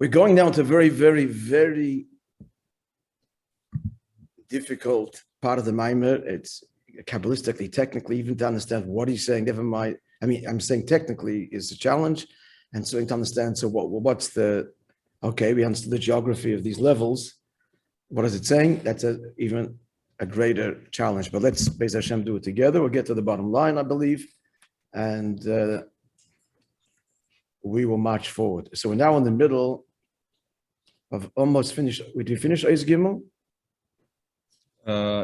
We're going now to a very, very, very difficult part of the Maimer. It's Kabbalistically, technically, even to understand what he's saying, never mind. I mean, I'm saying technically is a challenge, and so to understand, so what's the, okay, we understand the geography of these levels. What is it saying? That's even a greater challenge, but let's, Be'ez Hashem, do it together. We'll get to the bottom line, I believe, and we will march forward. So we're now in the middle of almost finished. Did you finish Eis Gimel?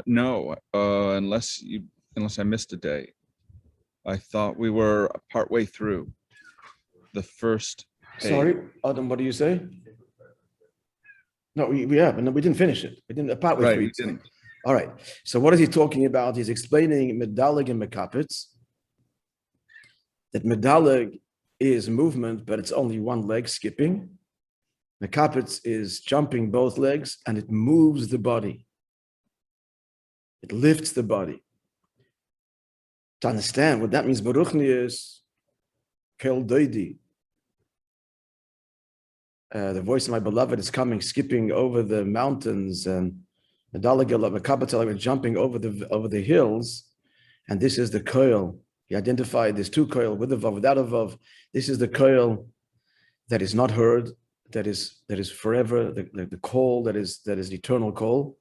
No, unless I missed a day. I thought we were partway through the first. Sorry, Adam, what do you say? No, we have, and we didn't finish it. We didn't, partway Right, through. we didn't. All right. So what is he talking about? He's explaining medalig and mekapitz. That medalig is movement, but it's only one leg skipping. Mekapitz is jumping both legs, and it moves the body. It lifts the body. To understand what that means, Baruchni is Kel Doidi. The voice of my beloved is coming, skipping over the mountains, and Mekapitz jumping over the hills, and this is the koil. He identified there's two koil, with a vav, without a vav. This is the koil that is not heard, that is forever, the call that is eternal call,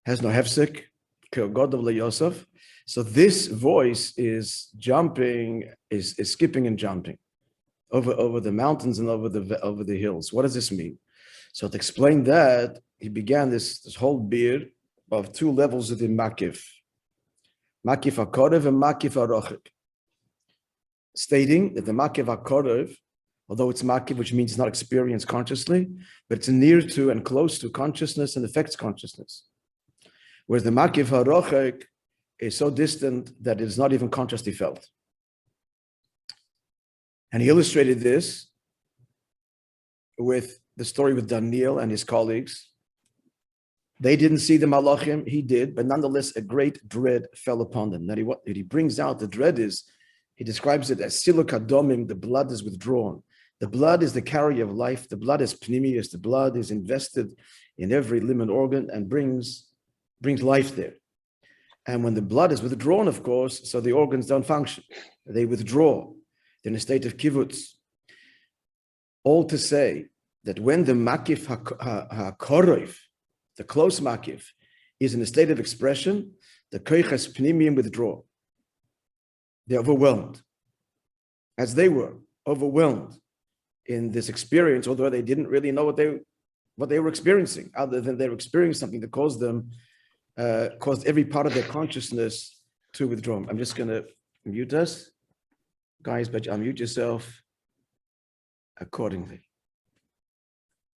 has no hefsek, God of Yosef. So this voice is jumping, is skipping and jumping over the mountains and over the hills. What does this mean? So to explain that, he began this whole beard of two levels of the makif. Makif HaKorev and Makif HaRochek. Stating that the Makif HaKorev, although it's Makif, which means not experienced consciously, but it's near to and close to consciousness and affects consciousness. Whereas the Makif HaRochek is so distant that it is not even consciously felt. And he illustrated this with the story with Daniel and his colleagues. They didn't see the malachim, he did, but nonetheless a great dread fell upon them. That he brings out, the dread is, he describes it as siluk adomim, the blood is withdrawn. The blood is the carrier of life, the blood is pnimius, the blood is invested in every limb and organ and brings life there. And when the blood is withdrawn, of course, so the organs don't function. They withdraw. They're in a state of kivutz. All to say that when the makif hakorov, the close makif, is in a state of expression, the koiches pnimium withdraw. They're overwhelmed, as they were overwhelmed in this experience, although they didn't really know what they were experiencing, other than they were experiencing something that caused every part of their consciousness to withdraw. I'm just going to mute us, guys, but unmute yourself accordingly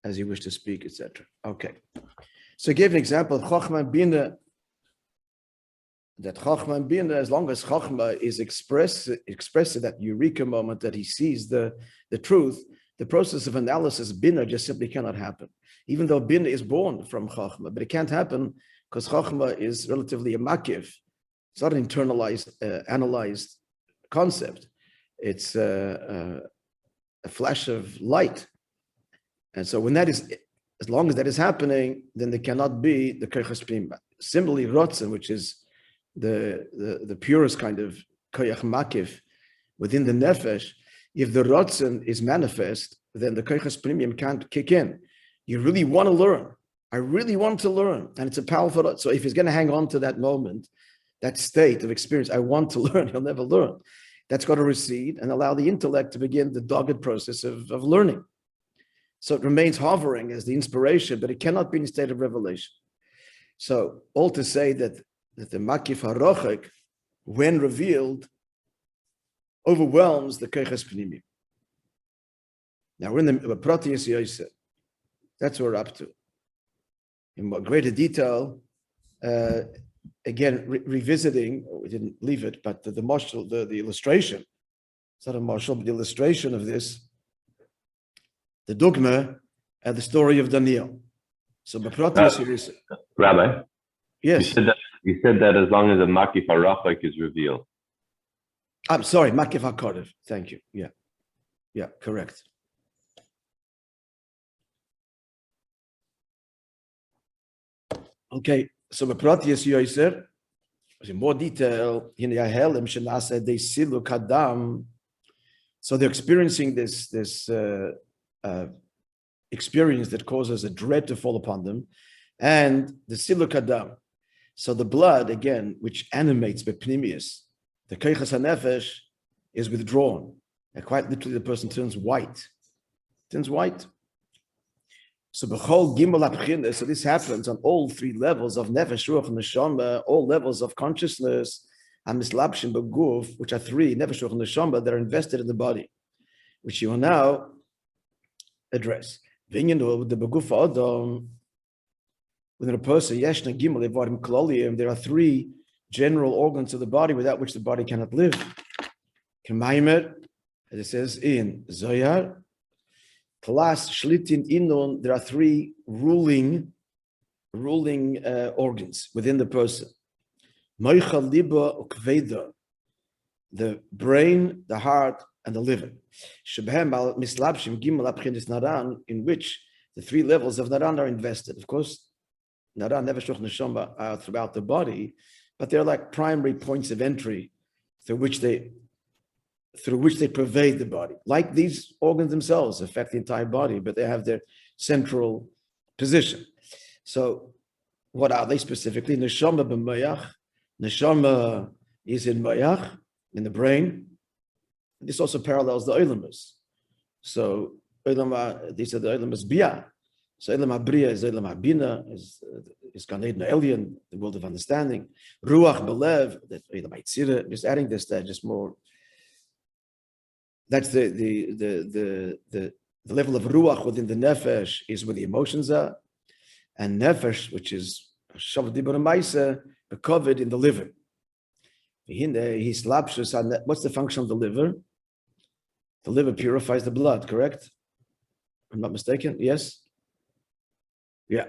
as you wish to speak, etc. Okay. So he gave an example of Chochmah and Bina, that Chochmah and Bina, as long as Chochmah is expressed at that eureka moment that he sees the truth, the process of analysis, Bina, just simply cannot happen. Even though Bina is born from Chochmah, but it can't happen because Chochmah is relatively a makiv. It's not an internalized, analyzed concept. It's a flash of light. And so when that is, as long as that is happening, then there cannot be the koyach pnima. Similarly, rotzen, which is the purest kind of koyach makiv within the nefesh, if the rotzen is manifest, then the koyach pnimim can't kick in. You really want to learn. I really want to learn, and it's a powerful. So if he's going to hang on to that moment, that state of experience, I want to learn, he'll never learn. That's got to recede and allow the intellect to begin the dogged process of learning. So it remains hovering as the inspiration, but it cannot be in a state of revelation. So all to say that the makif harochek, when revealed, overwhelms the koiches pnimim. Now we're in the Proteus Yosef. That's what we're up to. In more greater detail, again, revisiting, we didn't leave it, but the marshal, the illustration, it's not a marshal, but the illustration of this, the dogma and the story of Daniel. So, Rabbi, yes, you said that as long as the makif harachik is revealed. I'm sorry, makif hakorev. Thank you. Yeah, correct. Okay, so Beprotius Yoiser, in more detail, in Yahelim Shenase de Silu Kadam. So they're experiencing this experience that causes a dread to fall upon them, and the Silu Kadam. So the blood, again, which animates Bepnimius, the Keichas HaNefesh, is withdrawn. And quite literally, the person turns white. Turns white. So B'chol Gimel HaPchines, so this happens on all three levels of Nefesh, Ruach, and Neshama, all levels of consciousness, and Mislabshim B'guf, which are three, Nefesh, Ruach, and Neshama, that are invested in the body, which you will now address. V'inyan the B'guf Adam, within a person, Yeshna Gimel Evarim Kloliim, there are three general organs of the body without which the body cannot live. K'maimer, as it says in Zohar, Klas Shlitin Inun, there are three ruling organs within the person. Moicha Liba Ukveda, the brain, the heart, and the liver. Shebhem al Mislabshim Gimel Abchinis Naran, in which the three levels of Naran are invested. Of course, Naran, Nefesh, Ruach, Neshama are throughout the body, but they're like primary points of entry through which they pervade the body. Like these organs themselves affect the entire body, but they have their central position. So what are they specifically? Neshama b'mayach. Neshama is in mayach, in the brain. This also parallels the Olamas. So these are the Olamas Bia. So Olam HaBriya is Olam HaBina, is Gan Eden Elyon, the world of understanding. Ruach Belev, that Olam HaYetzirah, just adding this there, just more. That's the level of ruach within the nefesh is where the emotions are, and nefesh, which is shaved dibur ma'isa, covered in the liver. What's the function of the liver? The liver purifies the blood, correct? I'm not mistaken. Yes. Yeah.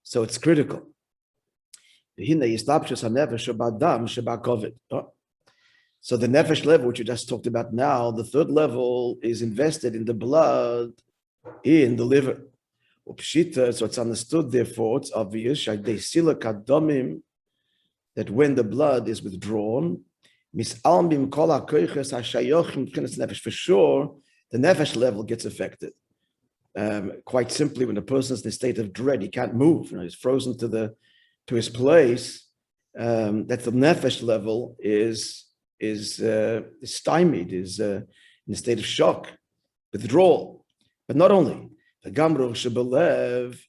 So it's critical. So the nefesh level, which you just talked about now, the third level is invested in the blood, in the liver. So it's understood, therefore, it's obvious, that when the blood is withdrawn, for sure, the nefesh level gets affected. Quite simply, when a person is in a state of dread, he can't move, he's frozen to his place, that the nefesh level is stymied, is in a state of shock, withdrawal. But not only, the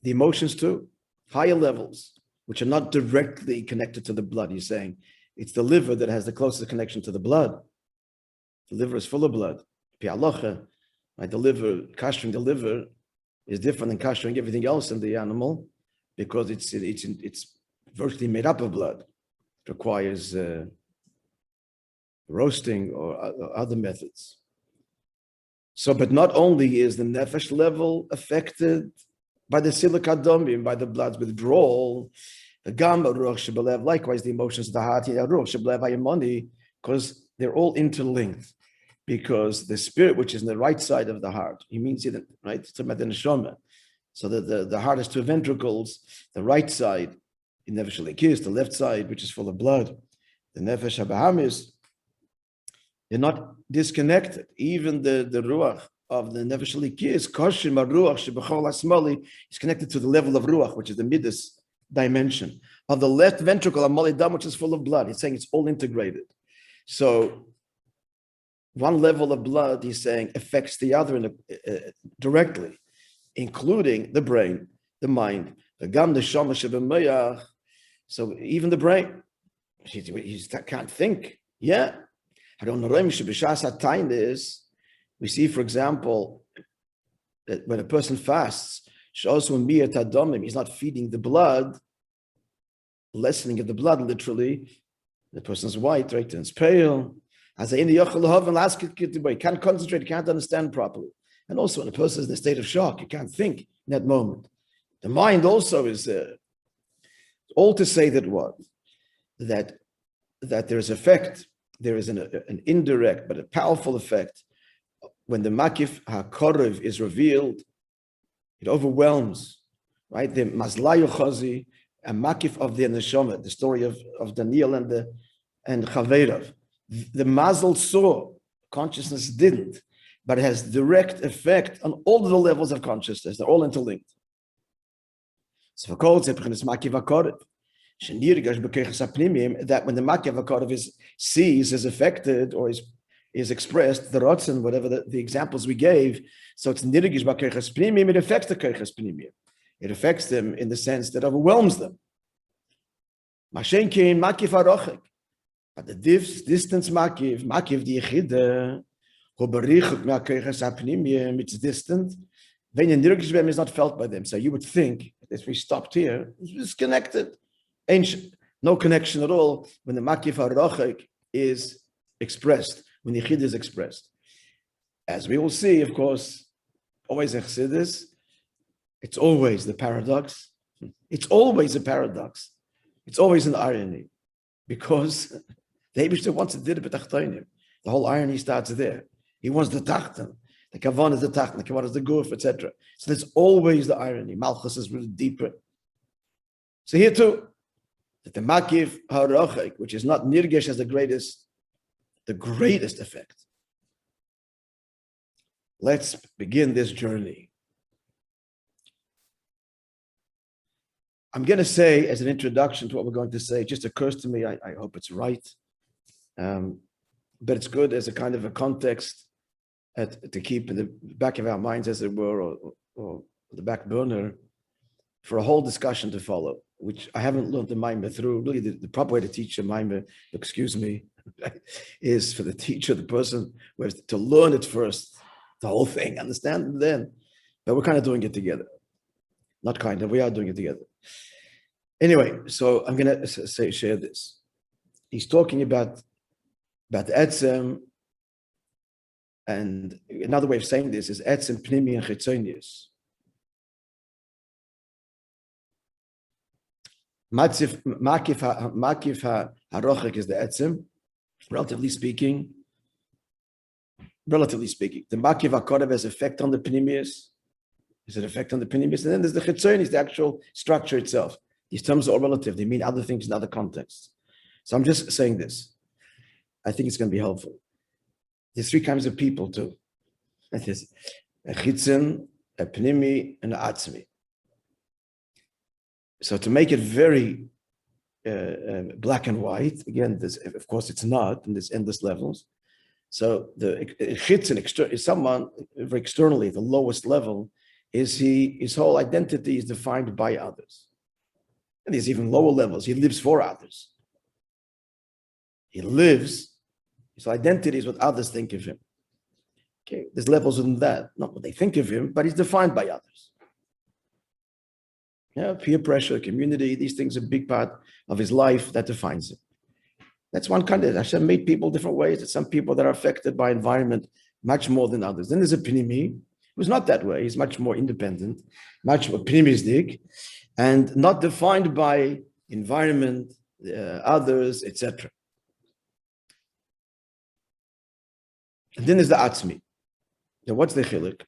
emotions too, higher levels, which are not directly connected to the blood. He's saying it's the liver that has the closest connection to the blood. The liver is full of blood. Right? The liver, castrating the liver is different than castrating everything else in the animal, because it's virtually made up of blood. It requires roasting or other methods. So, but not only is the nefesh level affected by the silikadomim, by the blood's withdrawal, the gamba ruach shebelev, likewise the emotions of the heart, ruach shebelev hayamoni, because they're all interlinked. Because the spirit, which is in the right side of the heart, he means it, right? It's about the neshama. So the heart has two ventricles, the right side, in nefesh lekis, the left side, which is full of blood. The nefesh habahamis, they're not disconnected. Even the ruach of the nefesh lekis, koshim ruach shebechol asmali, is connected to the level of ruach, which is the midas dimension of the left ventricle, amalidam, which is full of blood. He's saying it's all integrated. So one level of blood, he's saying, affects the other directly, including the brain, the mind, the gam, the shama shebemayach. So even the brain, he can't think. Yeah. We see, for example, that when a person fasts, he's not feeding the blood, lessening of the blood, literally. The person's white, right? Turns pale. He can't concentrate, he can't understand properly. And also when a person is in a state of shock, he can't think in that moment. The mind also is all to say that what? That there is effect, there is an indirect but a powerful effect. When the makif ha'korev is revealed, it overwhelms, right? The mazlayu chazi, a makif of the neshama, the story of Daniel and Chaverav. The mazel saw, consciousness didn't, but it has direct effect on all the levels of consciousness. They're all interlinked. So for kol tzepchen is makif hakorev. That when the makif hakorev sees, is affected, or is expressed, the rotzen, whatever the examples we gave, so it's nirgish b'keiches pnimim, it affects the keiches pnimim. It affects them in the sense that overwhelms them. Mashen kein makif harochek. But the distance makif the yechida, who berichuk me'akeiches ha'pnimim, it's distant. When the nirgish b'hem is not felt by them. So you would think, if we stopped here, it's disconnected. Ancient, no connection at all when the makif harochek is expressed, when the yechida is expressed. As we will see, of course, always in Chassidus, it's always the paradox. It's always a paradox. It's always an irony, because the Eibishter wants to do it b'tachtonim. The whole irony starts there. He wants the tachton. The kavan is the tachton. The kavan is the guf, etc. So there's always the irony. Malchus is really deeper. So here too, that the makif harochek, which is not nirgesh, has the greatest effect. Let's begin this journey. I'm going to say, as an introduction to what we're going to say, it just occurs to me, I hope it's right, but it's good as a kind of a context to keep in the back of our minds, as it were, or the back burner, for a whole discussion to follow, which I haven't learned the Maimah through. Really, the proper way to teach a Maimah, excuse me, is for the teacher, the person who has to learn it first, the whole thing, understand it then. But we're kind of doing it together. Not kind of, we are doing it together. Anyway, so I'm going to share this. He's talking about etzem, and another way of saying this is etzem pnimi and chitzonius. Makif harochek is the etzem, relatively speaking. The makif hakorev has effect on the pnimius. Is an effect on the pnimius, and then there's the chitzonius, the actual structure itself. These terms are all relative. They mean other things in other contexts. So I'm just saying this. I think it's going to be helpful. There's three kinds of people too. That is a chitzon, a pnimi, and a atzmi. So to make it very black and white, again, of course it's not, and there's endless levels. So the chitzon is someone very externally, the lowest level, his whole identity is defined by others. And there's even lower levels. He lives for others. His identity is what others think of him. Okay, there's levels in that, not what they think of him, but he's defined by others. Yeah, peer pressure, community, these things are a big part of his life that defines him. That's one kind of, Hashem made people different ways. There's some people that are affected by environment much more than others. Then there's a pnimi, who's not that way. He's much more independent, much more pnimistic, and not defined by environment, others, etc. And then there's the atzmi. Now, what's the chiluk?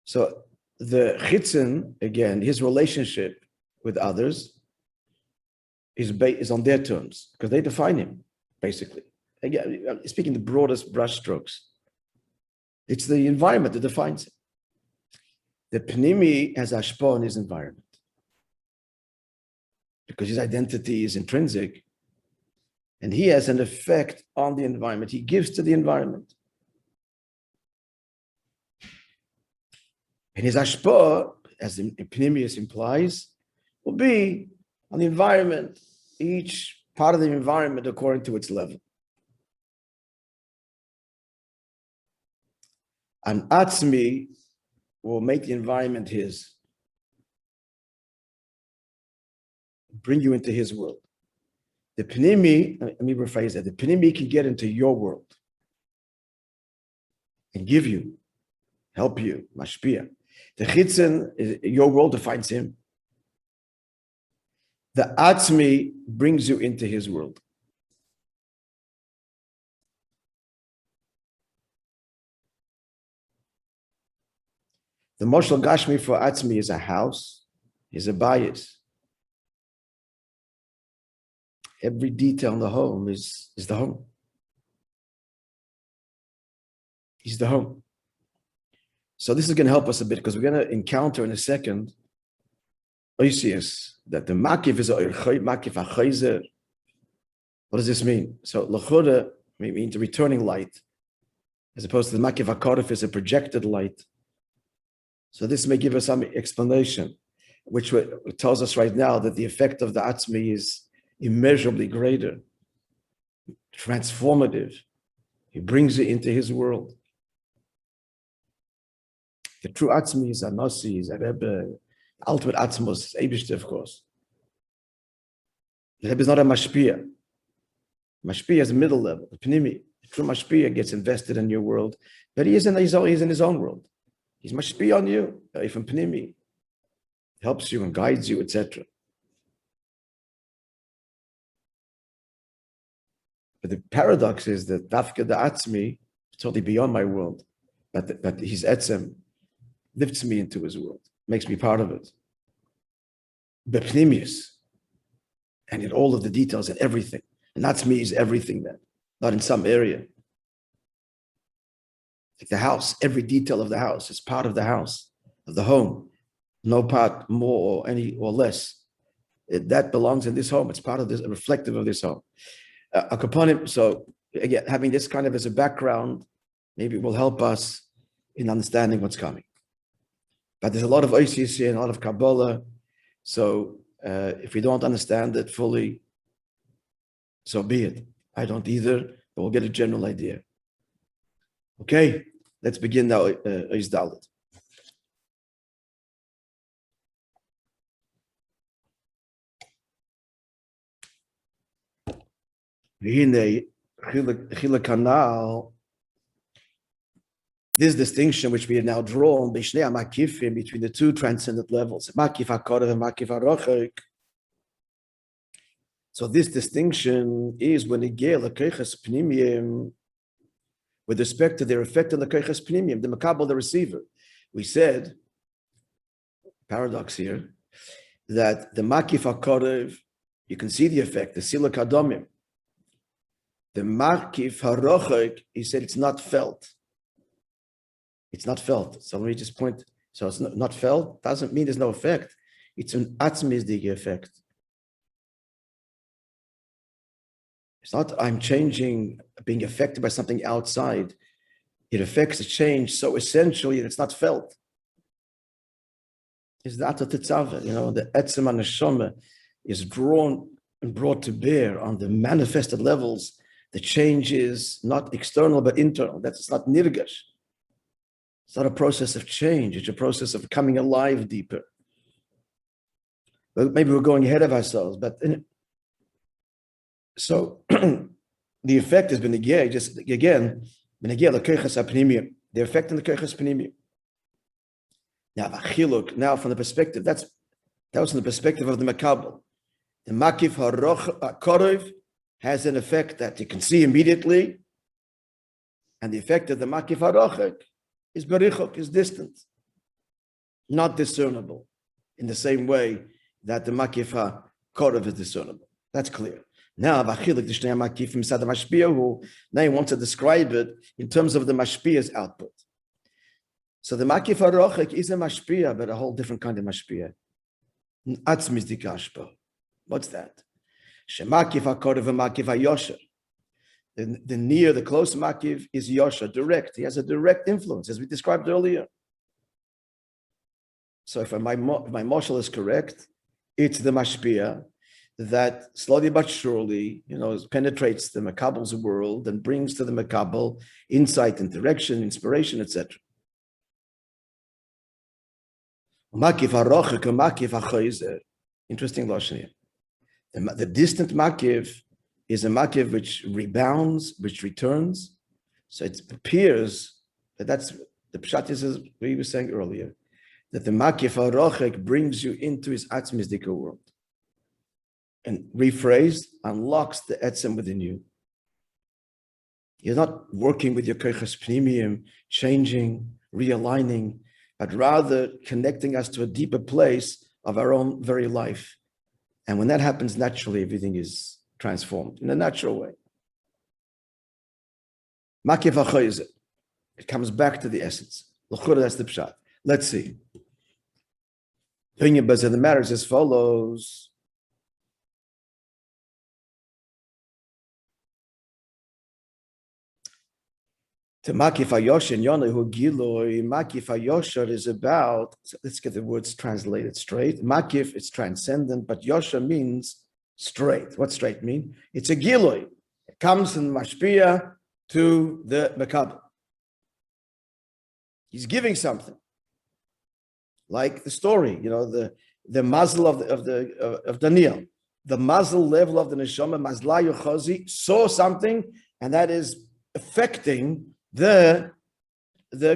So the chitzon, again, his relationship with others is on their terms, because they define him, basically. Again, speaking the broadest brushstrokes, it's the environment that defines him. The pnimi has hashpah on his environment, because his identity is intrinsic, and he has an effect on the environment. He gives to the environment. And his hashpah, as the pnimius implies, will be on the environment, each part of the environment according to its level. An atzmi will make the environment his, bring you into his world. The pnimi, let me rephrase that, the pnimi can get into your world and give you, help you, mashpia. The chitzon, your world defines him. The atzmi brings you into his world. The moshel gashmi for atzmi is a house, is a bayis. Every detail in the home is the home. He's the home. So this is going to help us a bit because we're going to encounter in a second that the makif is a makif achayzer. What does this mean? So l'chora means the returning light, as opposed to the makif hakarif is a projected light. So this may give us some explanation, which tells us right now that the effect of the atzmi is immeasurably greater, transformative. He brings it into his world. The true atzmi is a nasi, is a rebbe, ultimate atzmos, Eibishter, of course. The rebbe is not a mashpia. Mashpia is a middle level, the pnimi. The true mashpia gets invested in your world, but he is in his own world. He's mashpia on you, from pnimi. Helps you and guides you, etc. But the paradox is that dafka the atzmi is totally beyond my world, but his etzem lifts me into his world, makes me part of it. Bepnimius, and in all of the details and everything. And atzmi is everything then, not in some area. Like the house, every detail of the house is part of the house, of the home. No part more or any or less. That belongs in this home. It's part of this, reflective of this home. So again, having this kind of as a background, maybe it will help us in understanding what's coming. But there's a lot of OCC and a lot of Kabbalah. So if we don't understand it fully, so be it. I don't either, but we'll get a general idea. Okay, let's begin now. Is Dalit. This distinction which we have now drawn between the two transcendent levels, makif hakodev and makif harochek. So this distinction is when it gave lekeiches pnimiyim with respect to their effect on the lekeiches pnimiyim, the makabel, the receiver. We said, paradox here, that the makif hakodev, you can see the effect, the silak adomim. The makif harochek, he said it's not felt. It's not felt. So let me just point. So it's not felt doesn't mean there's no effect. It's an atzmizdig effect. It's not I'm changing, being affected by something outside. It affects the change so essentially that it's not felt. It's the h'tשכ, the etzem and neshama is drawn and brought to bear on the manifested levels. The change is not external but internal. That's not nirgash. It's not a process of change. It's a process of coming alive deeper. Well, maybe we're going ahead of ourselves, but so the effect has been again, just again, the effect in the keiches pnimiyim. Now from the perspective, that was from the perspective of the makabel. The makif hakodev has an effect that you can see immediately, and the effect of the makif harochek is berichok, is distant, not discernible in the same way that the makif hakodev is discernible. That's clear. Now, now he wants to describe it in terms of the mashpia's output. So the makif harochek is a mashpia, but a whole different kind of mashpia. Atzmizdik ashpa. What's that? Shemakif hakodev v'makif hayosher. The near, the close makif is yosher, direct. He has a direct influence, as we described earlier. So if my moshel is correct, it's the mashpia that slowly but surely, penetrates the makabel's world and brings to the makabel insight and direction, inspiration, etc. Makif harochek and makif hachayzer. Interesting lashon here. The distant makif is a makif which rebounds, which returns. So it appears that's the pshat is we were saying earlier, that the makif harochek brings you into his atzmizdika world. And rephrased, unlocks the etzem within you. You're not working with your keiches pnimiyim, changing, realigning, but rather connecting us to a deeper place of our own very life. And when that happens naturally, everything is transformed in a natural way. Makif ha'choyze. It comes back to the essence. That's the pshat. Let's see. The matter is as follows. To makif ha'yosher and yonehu giloi, makif ha'yosher is about, so let's get the words translated straight. Makif, it's transcendent, but yosher means straight. What's straight mean? It's a giloi. It comes from mashpia to the mekabel. He's giving something, like the story, the muzzle of Daniel, the muzzle level of the neshama, mazla yochazi, saw something, and that is affecting the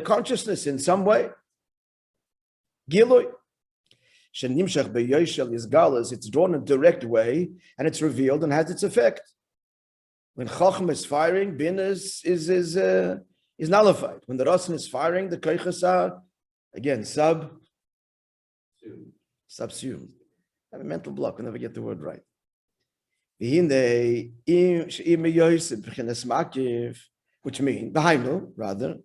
consciousness in some way. Gilui. Shenimshach beyoshel is galas, it's drawn in a direct way, and it's revealed and has its effect. When Chacham is firing, Bin is nullified. When the Rasan is firing, the Koichas are, again, subsumed. I have a mental block, I never get the word right. Which means,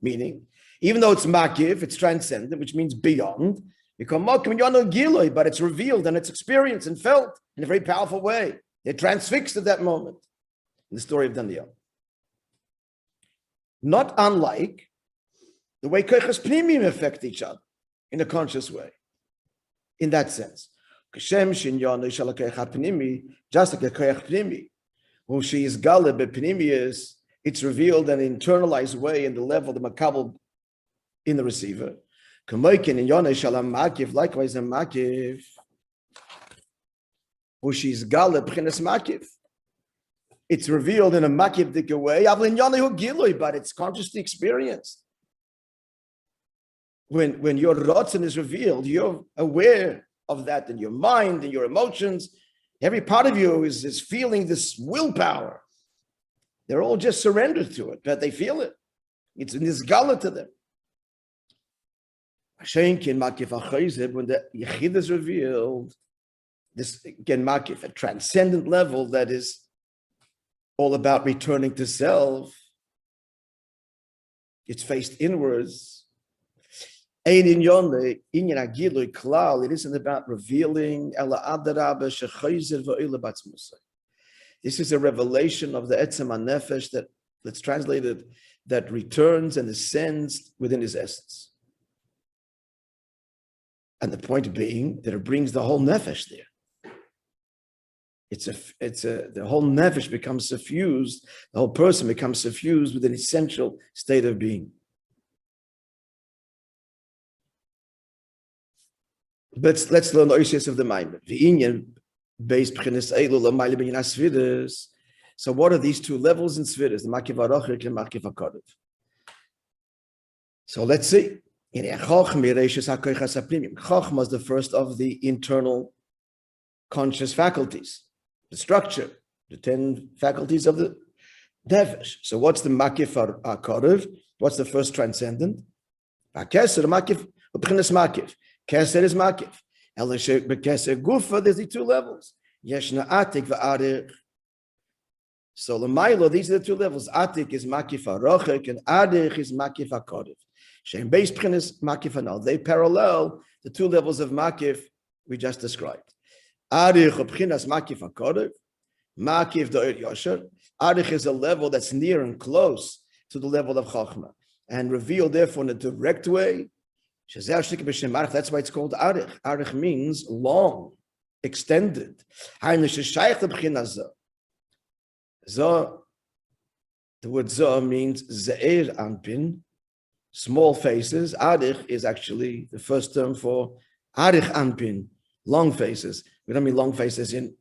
meaning, even though it's makif, it's transcendent, which means beyond, but it's revealed and it's experienced and felt in a very powerful way. They're transfixed at that moment in the story of Daniel. Not unlike the way koichas pnimim affect each other in a conscious way. In that sense, just like a koich pnimi, who she is gale bepnimius, it's revealed in an internalized way in the level of the makabel in the receiver. Likewise, a makif, who she is gale b'chinas makif. It's revealed in a makibdik way, but it's consciously experienced. When your rotzen is revealed, you're aware of that in your mind, in your emotions. Every part of you is feeling this willpower. They're all just surrendered to it, but they feel it. It's in this gala to them. When the Yechid is revealed, this again makif, a transcendent level that is all about returning to self. It's faced inwards. It isn't about revealing. This is a revelation of the etzem nefesh that's translated, that returns and ascends within his essence. And the point being that it brings the whole nefesh there. The whole nefesh becomes suffused, the whole person becomes suffused with an essential state of being. But let's learn the oisius of the Maimon. So what are these two levels in Svidus, the Makiv HaRochik and Makiv HaKodev? So let's see. Chochma is the first of the internal conscious faculties. The structure, the 10 faculties of the nefesh. So what's the makif HaKodev? What's the first transcendent? Keser makif, b'chinas makif. Keser is makif. B'keser gufa, there's the two levels. Yeshna atik v'arich. So l'maylo, these are the two levels. Atik is makif HaRochik and arich is makif HaKodev. Shem beis b'chinas makif hanal. They parallel the two levels of makif we just described. Arich b'chinas makif HaKodev, makif do'er yosher. Arich is a level that's near and close to the level of Chochma, and revealed therefore in a direct way. That's why it's called Arich. Arich means long, extended. The word Zoh means Ze'er Anpin, small faces. Arich is actually the first term for Arich Anpin, long faces. We don't mean long faces in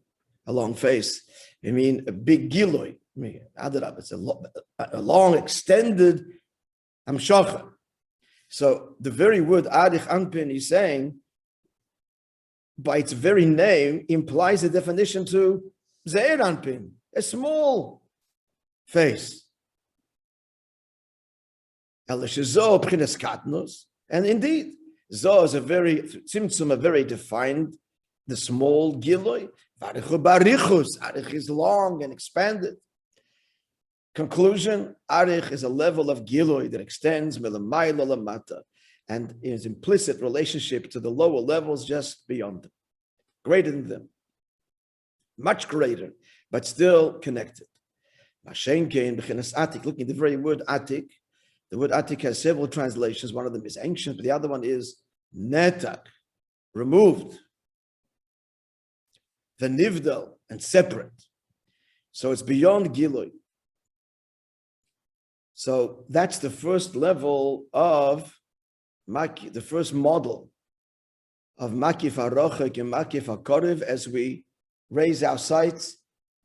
a long face. We mean a big giloi. It's a long, extended amshacha. So the very word Arich Anpin is saying, by its very name, implies a definition to Ze'er Anpin, a small face. And indeed, Zoh is a very defined, the small giloi. Arich is long and expanded. Conclusion, Arich is a level of Giloi that extends Milamayla Lamata and is implicit relationship to the lower levels just beyond them, greater than them, much greater, but still connected. Looking at the very word Atik, the word Atik has several translations. One of them is ancient, but the other one is Netak, removed, Venivdal, and separate. So it's beyond Giloi. So that's the first level of Maki, the first model of Makif HaRochek and Makif HaKorev as we raise our sights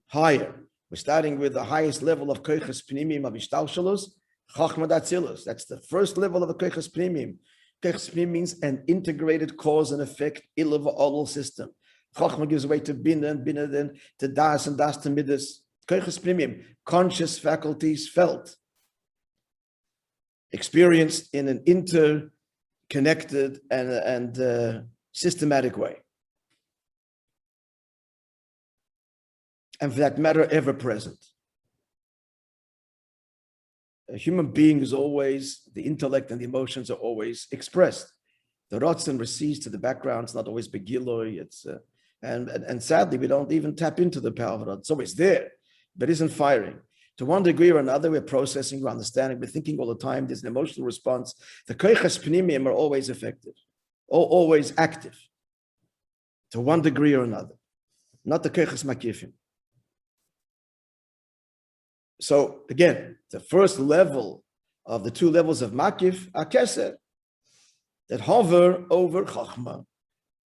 higher. We're starting with the highest level of Koiches Pnimim of Ishtalshalos, Chachma Datzilus. That's the first level of the Koiches Pnimim. Koiches Pnimim means an integrated cause and effect, Ilav Olol system. Chachma gives way to Bina, and Bina then to Das, and Das to Midas. Koiches Pnimim, conscious faculties felt, experienced in an interconnected and systematic way. And for that matter, ever present. A human being is always, the intellect and the emotions are always expressed. The Ratzon recedes to the background, it's not always begiloi, and sadly, we don't even tap into the power of Ratzon. It's always there, but isn't firing. To one degree or another, we're processing, we're understanding, we're thinking all the time, there's an emotional response. The Koiches Pnimim are always effective, always active, to one degree or another, not the Koiches Makifim. So again, the first level of the two levels of Makif are Keser, that hover over Chachma,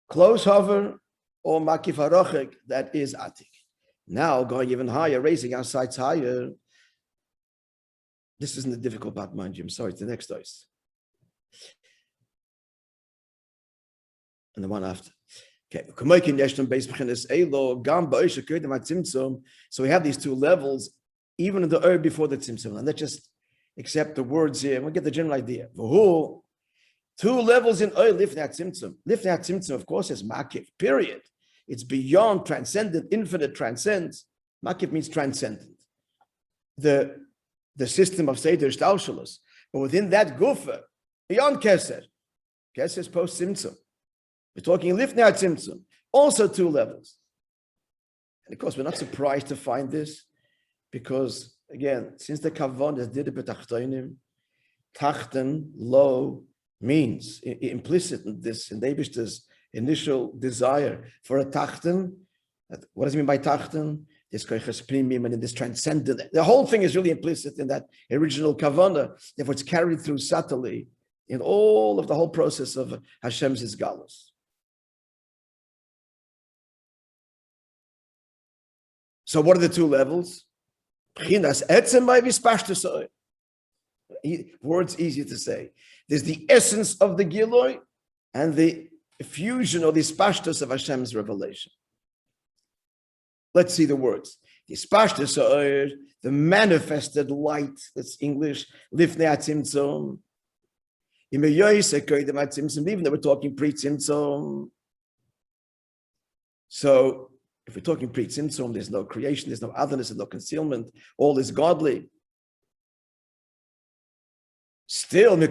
close hover, or Makif HaRochek, that is Atik. Now going even higher, raising our sights higher. This isn't the difficult part, mind you. I'm sorry, it's the next dose. And the one after. Okay. So we have these two levels, even in the before the Tzimtzum. And let's just accept the words here, and we'll get the general idea. Vahu, two levels in Lifnei Tzimtzum. Lifnei Tzimtzum, of course, is Makif, period. It's beyond, transcendent, infinite, transcends. Makif means transcendent. The system of Seder Shtalshalos. But within that gufa, beyond Keser, Keser is post Tzimtzum. We're talking Lifnei Tzimtzum, also two levels. And of course, we're not surprised to find this, because again, since the Kavon did it betachtonim, tachten, low, means implicit in this, in Eibishter's initial desire for a tachten. What does it mean by tachten? This koiches pnimim, and in this transcendent. The whole thing is really implicit in that original kavana. Therefore, it's carried through subtly in all of the whole process of Hashem's Izgalus. So, what are the two levels? Words easier to say. There's the essence of the Giloi and the fusion or the spashtus of Hashem's revelation. Let's see the words. The spashtus, the manifested light, that's English, Lifnei Tzimtzum. Even though we're talking pre-Tzimtzum. So, if we're talking pre-Tzimtzum, there's no creation, there's no otherness, there's no concealment, all is godly. Still, the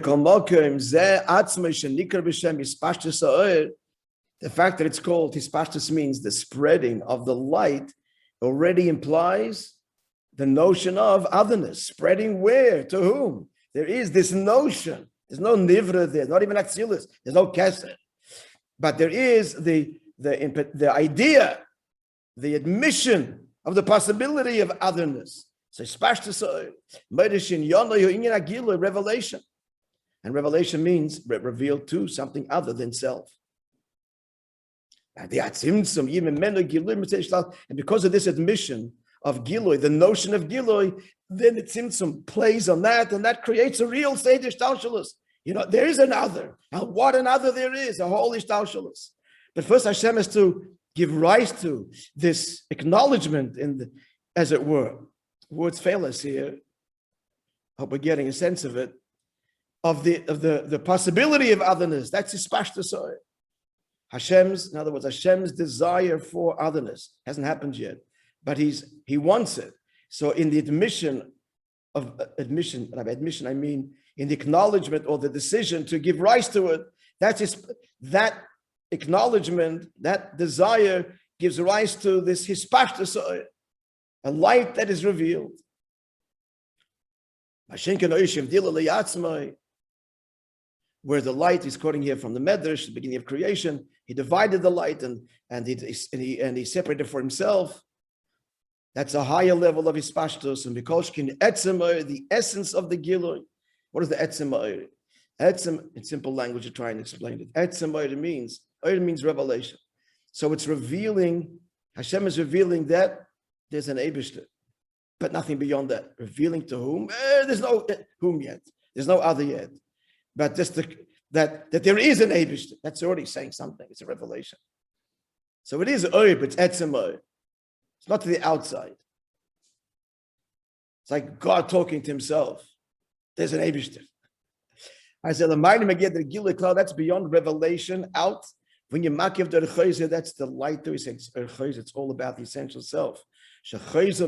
fact that it's called Hispashtus means the spreading of the light already implies the notion of otherness. Spreading where? To whom? There is this notion. There's no nivra there, not even atzilus. There's no keser. But there is the idea, the admission of the possibility of otherness. So revelation. And revelation means revealed to something other than self. And because of this admission of Giloi, the notion of Giloi, then the Tzimtzum plays on that, and that creates a real Seder Shtalshalos. There is another. And what another there is, a holy Shtalshalos. But first Hashem has to give rise to this acknowledgement, as it were. Words fail us here. Hope we're getting a sense of it. Of the possibility of otherness. That's his pashtus. In other words, Hashem's desire for otherness hasn't happened yet, but he wants it. So in the admission, I mean in the acknowledgement or the decision to give rise to it, that acknowledgement, that desire gives rise to this hispashtus, a light that is revealed. Where the light is quoting here from the Medrash, the beginning of creation, he divided the light and he separated for himself. That's a higher level of hispashtus. And Mikolshkin etzem, the essence of the Gilui. What is the etzem? Etzem, in simple language, to try and explain it. Etzem means revelation. So it's revealing, Hashem is revealing that there's an Eibishter, but nothing beyond that. Revealing to whom? There's no whom yet. There's no other yet. But just that there is an Eibishter, that's already saying something. It's a revelation. So it is Oib, it's Etzem Oib. It's not to the outside. It's like God talking to himself. There's an Eibishter. I said, that's beyond revelation out. When you makiv the Rechayze, that's the light. He says, it's all about the essential self. It's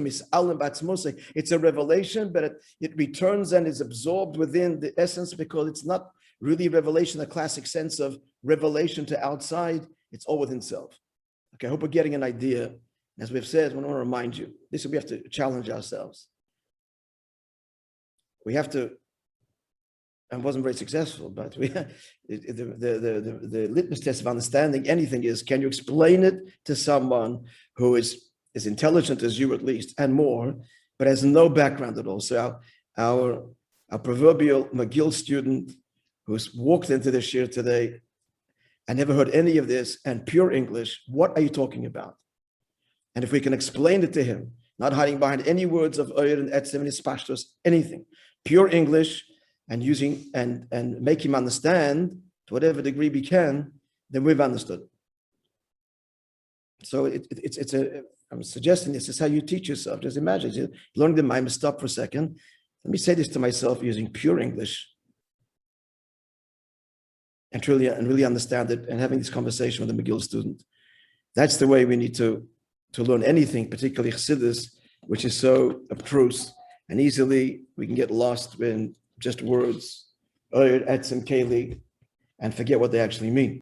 a revelation, but it returns and is absorbed within the essence because it's not really revelation, the classic sense of revelation to outside. It's all within self. Okay, I hope we're getting an idea. As we've said, I want to remind you, we have to challenge ourselves. We have to, I wasn't very successful, but the litmus test of understanding anything is, can you explain it to someone who is as intelligent as you at least, and more, but has no background at all. So our proverbial McGill student who's walked into this shir today, I never heard any of this, and pure English, what are you talking about? And if we can explain it to him, not hiding behind any words of Oyer and Etzem and Hispashtos, anything, pure English, and using and make him understand to whatever degree we can, then we've understood. So I'm suggesting this is how you teach yourself. Just imagine, you learn the mind, stop for a second. Let me say this to myself using pure English and really understand it, and having this conversation with a McGill student. That's the way we need to learn anything, particularly Chassidus, which is so abstruse, and easily we can get lost in just words, and forget what they actually mean.